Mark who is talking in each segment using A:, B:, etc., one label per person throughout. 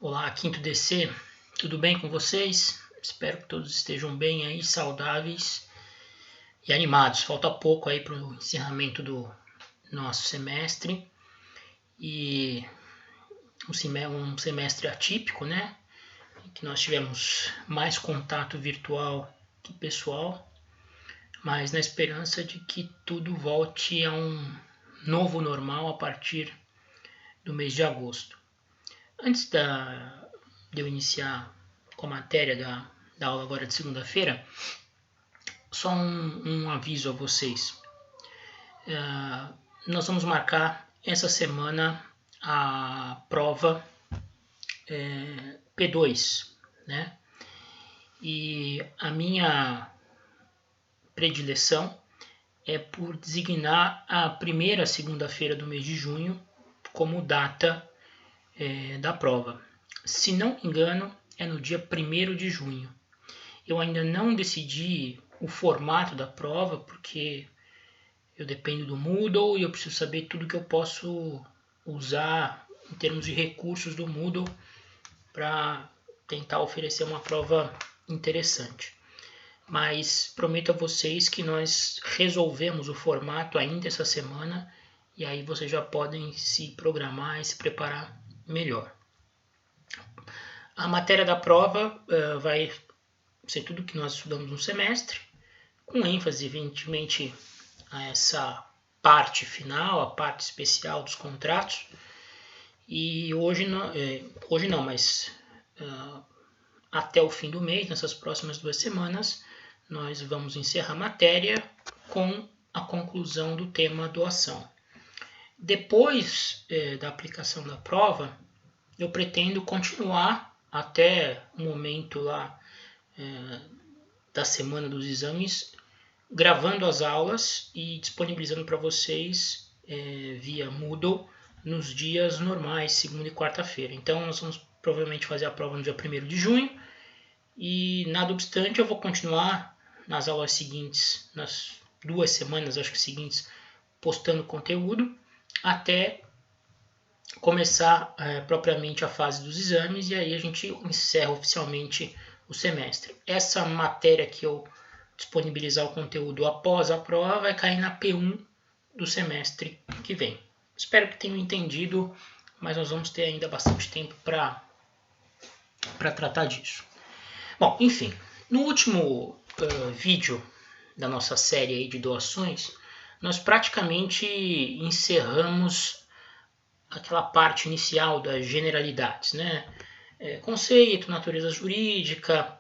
A: Olá, Quinto DC, tudo bem com vocês? Espero que todos estejam bem aí, saudáveis e animados. Falta pouco aí para o encerramento do nosso semestre e um semestre atípico, né? Em que nós tivemos mais contato virtual que pessoal, mas na esperança de que tudo volte a um novo normal a partir do mês de agosto. Antes de eu iniciar com a matéria da aula agora de segunda-feira, só um aviso a vocês. Nós vamos marcar essa semana a prova P2, né? E a minha predileção é por designar a primeira segunda-feira do mês de junho como data da prova. Se não me engano, é no dia 1º de junho. Eu ainda não decidi o formato da prova, porque eu dependo do Moodle e eu preciso saber tudo que eu posso usar em termos de recursos do Moodle para tentar oferecer uma prova interessante. Mas prometo a vocês que nós resolvemos o formato ainda essa semana e aí vocês já podem se programar e se preparar melhor. A matéria da prova vai ser tudo que nós estudamos no semestre, com ênfase, evidentemente, a essa parte final, a parte especial dos contratos. E hoje não, mas até o fim do mês, nessas próximas 2 semanas, nós vamos encerrar a matéria com a conclusão do tema doação. Depois da aplicação da prova, eu pretendo continuar até o momento lá da semana dos exames, gravando as aulas e disponibilizando para vocês via Moodle nos dias normais, segunda e quarta-feira. Então nós vamos provavelmente fazer a prova no dia 1º de junho e, nada obstante, eu vou continuar nas aulas seguintes, nas 2 semanas acho que seguintes, postando conteúdo até começar propriamente a fase dos exames e aí a gente encerra oficialmente o semestre. Essa matéria que eu disponibilizar o conteúdo após a prova vai cair na P1 do semestre que vem. Espero que tenham entendido, mas nós vamos ter ainda bastante tempo para tratar disso. Bom, enfim, no último vídeo da nossa série aí de doações, nós praticamente encerramos aquela parte inicial das generalidades, né? Conceito, natureza jurídica,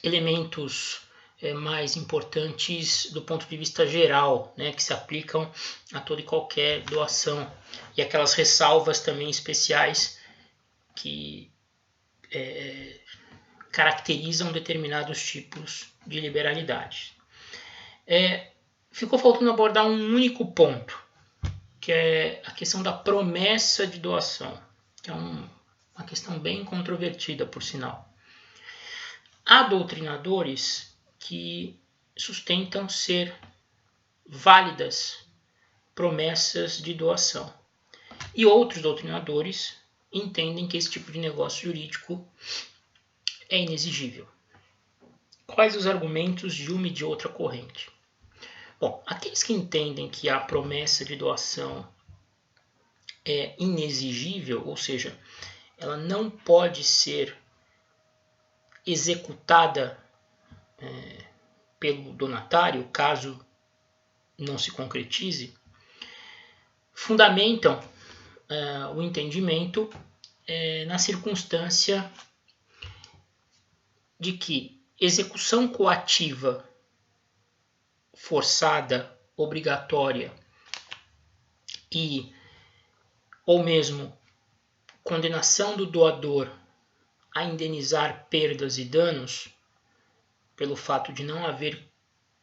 A: elementos mais importantes do ponto de vista geral, né, que se aplicam a toda e qualquer doação, e aquelas ressalvas também especiais que caracterizam determinados tipos de liberalidade. Ficou faltando abordar um único ponto, que é a questão da promessa de doação, que é uma questão bem controvertida, por sinal. Há doutrinadores que sustentam ser válidas promessas de doação, e outros doutrinadores entendem que esse tipo de negócio jurídico é inexigível. Quais os argumentos de uma e de outra corrente? Bom, aqueles que entendem que a promessa de doação é inexigível, ou seja, ela não pode ser executada pelo donatário, caso não se concretize, fundamentam o entendimento na circunstância de que execução coativa forçada, obrigatória ou mesmo condenação do doador a indenizar perdas e danos pelo fato de não haver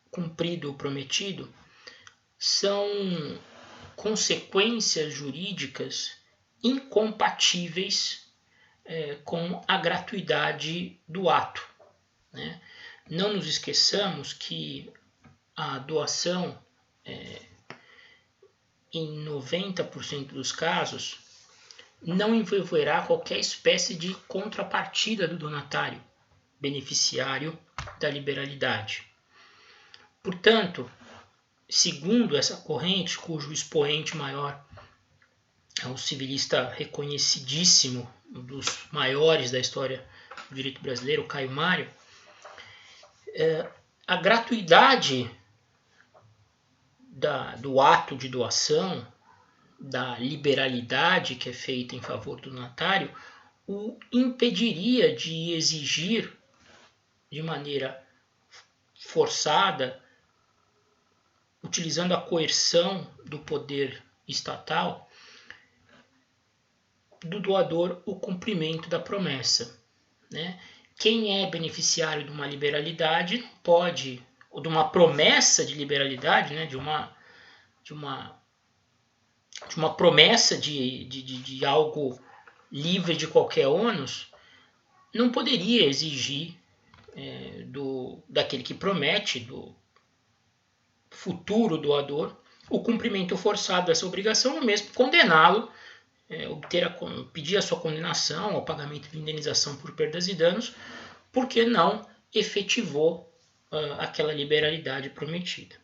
A: cumprido o prometido são consequências jurídicas incompatíveis com a gratuidade do ato, né? Não nos esqueçamos que a doação, em 90% dos casos, não envolverá qualquer espécie de contrapartida do donatário, beneficiário da liberalidade. Portanto, segundo essa corrente, cujo expoente maior é um civilista reconhecidíssimo, um dos maiores da história do direito brasileiro, Caio Mário, a gratuidade do ato de doação, da liberalidade que é feita em favor do donatário, o impediria de exigir de maneira forçada, utilizando a coerção do poder estatal, do doador o cumprimento da promessa. Né? Quem é beneficiário de uma liberalidade pode, ou de uma promessa de liberalidade, né? de uma promessa de algo livre de qualquer ônus, não poderia exigir daquele que promete, do futuro doador, o cumprimento forçado dessa obrigação, ou mesmo condená-lo, pedir a sua condenação ao pagamento de indenização por perdas e danos, porque não efetivou aquela liberalidade prometida.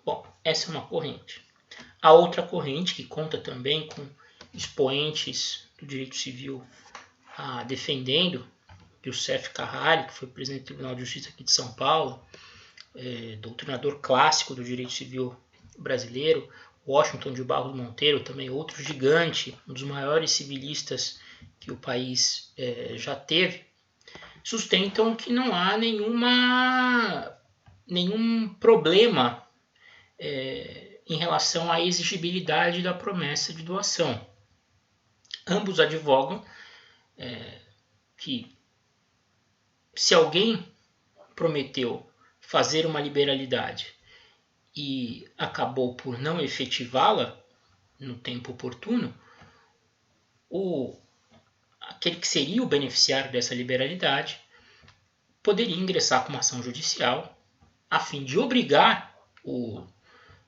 A: Bom, essa é uma corrente. A outra corrente, que conta também com expoentes do direito civil defendendo, Youssef Carrari, que foi presidente do Tribunal de Justiça aqui de São Paulo, doutrinador clássico do direito civil brasileiro, Washington de Barros Monteiro, também outro gigante, um dos maiores civilistas que o país já teve, sustentam que não há nenhum problema em relação à exigibilidade da promessa de doação. Ambos advogam que se alguém prometeu fazer uma liberalidade e acabou por não efetivá-la no tempo oportuno, aquele que seria o beneficiário dessa liberalidade poderia ingressar com uma ação judicial a fim de obrigar o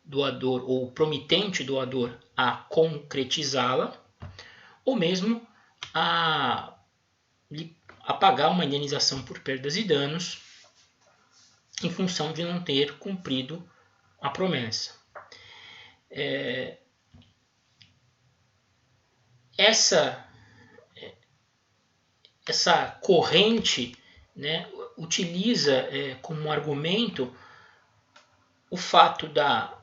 A: doador ou o promitente doador a concretizá-la, ou mesmo a pagar uma indenização por perdas e danos em função de não ter cumprido a promessa. Essa corrente, né, utiliza como argumento o fato da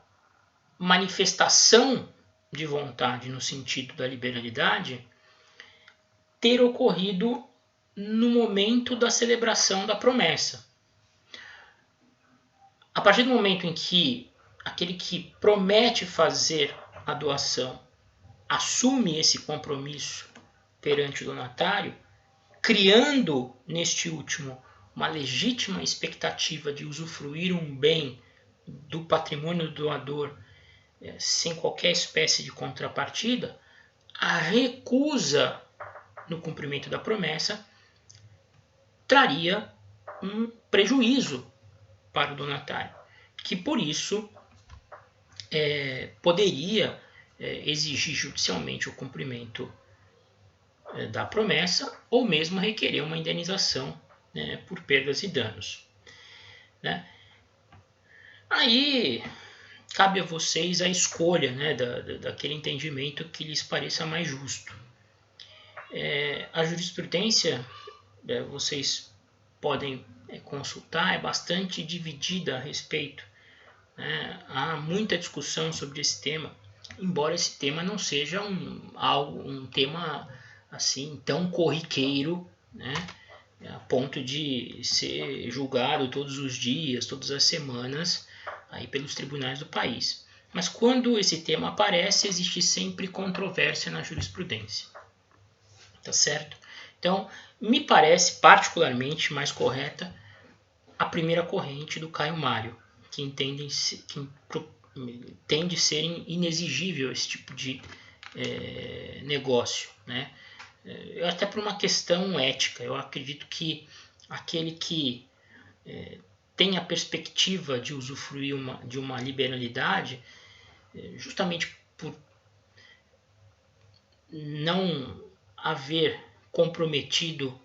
A: manifestação de vontade no sentido da liberalidade ter ocorrido no momento da celebração da promessa. A partir do momento em que aquele que promete fazer a doação assume esse compromisso perante o donatário, criando neste último uma legítima expectativa de usufruir um bem do patrimônio do doador sem qualquer espécie de contrapartida, a recusa no cumprimento da promessa traria um prejuízo para o donatário, que por isso poderia exigir judicialmente o cumprimento da promessa ou mesmo requerer uma indenização por perdas e danos. Né? Aí cabe a vocês a escolha daquele entendimento que lhes pareça mais justo. A jurisprudência, vocês podem consultar, é bastante dividida a respeito. Há muita discussão sobre esse tema, embora esse tema não seja um tema assim tão corriqueiro, a ponto de ser julgado todos os dias, todas as semanas, aí pelos tribunais do país. Mas quando esse tema aparece, existe sempre controvérsia na jurisprudência. Tá certo? Então, me parece particularmente mais correta a primeira corrente do Caio Mário, que entende ser inexigível esse tipo de negócio, né? Até por uma questão ética. Eu acredito que aquele que tem a perspectiva de usufruir de uma liberalidade, justamente por não haver comprometido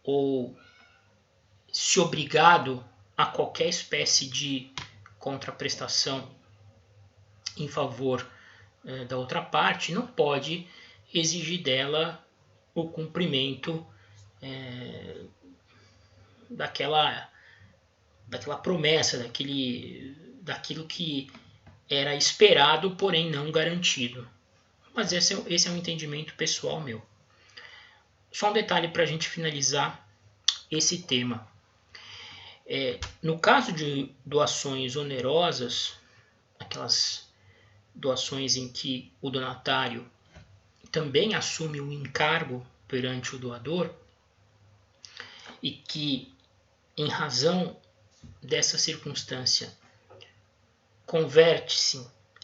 A: ou se obrigado a qualquer espécie de contraprestação em favor da outra parte, não pode exigir dela o cumprimento daquela promessa, daquilo que era esperado, porém não garantido. Mas esse é um entendimento pessoal meu. Só um detalhe para a gente finalizar esse tema. No caso de doações onerosas, aquelas doações em que o donatário também assume o encargo perante o doador e que, em razão dessa circunstância,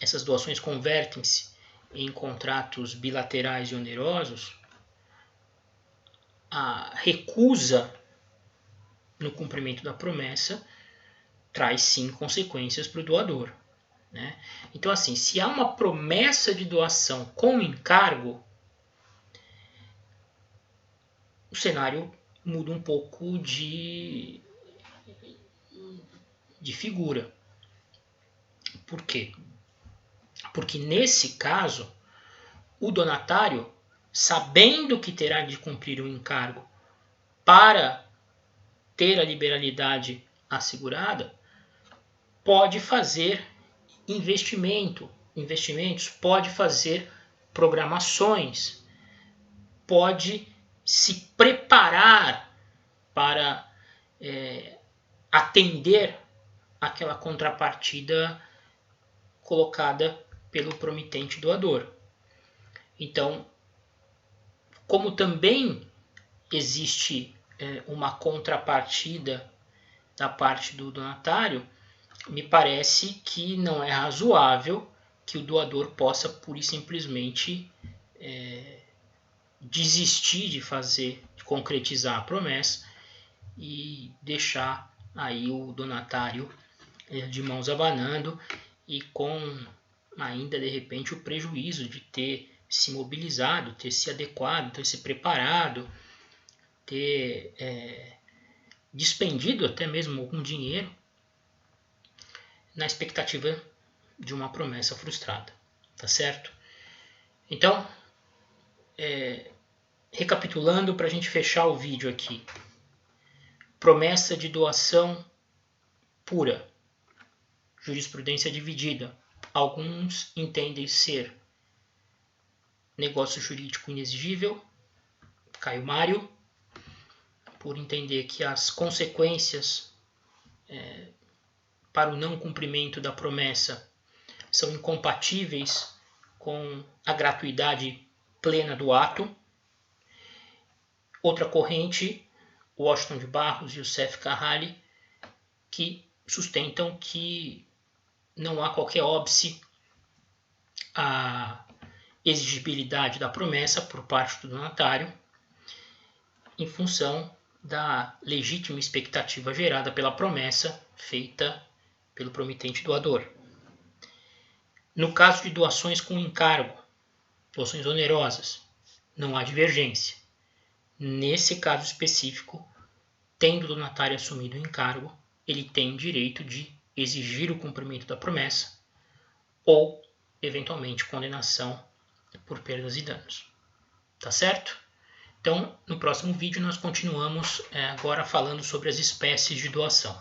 A: essas doações convertem-se em contratos bilaterais e onerosos, a recusa no cumprimento da promessa traz sim consequências para o doador. Né? Então, assim, se há uma promessa de doação com encargo, o cenário muda um pouco de figura. Por quê? Porque nesse caso, o donatário, sabendo que terá de cumprir o encargo para ter a liberalidade assegurada, pode fazer investimentos, pode fazer programações, pode se preparar para atender aquela contrapartida colocada pelo promitente doador. Então, como também existe uma contrapartida da parte do donatário, me parece que não é razoável que o doador possa pura e simplesmente desistir de concretizar a promessa e deixar aí o donatário de mãos abanando e com ainda de repente o prejuízo de ter se mobilizado, ter se adequado, ter se preparado, ter despendido até mesmo algum dinheiro na expectativa de uma promessa frustrada, tá certo? Então, recapitulando para a gente fechar o vídeo aqui. Promessa de doação pura. Jurisprudência dividida. Alguns entendem ser negócio jurídico inexigível. Caio Mário, por entender que as consequências para o não cumprimento da promessa são incompatíveis com a gratuidade plena do ato. Outra corrente, Washington de Barros e Youssef Carrali, que sustentam que não há qualquer óbice à exigibilidade da promessa por parte do donatário, em função da legítima expectativa gerada pela promessa feita pelo promitente doador. No caso de doações com encargo, doações onerosas, não há divergência. Nesse caso específico, tendo o donatário assumido o encargo, ele tem direito de exigir o cumprimento da promessa ou, eventualmente, condenação por perdas e danos. Tá certo? Então, no próximo vídeo nós continuamos agora falando sobre as espécies de doação.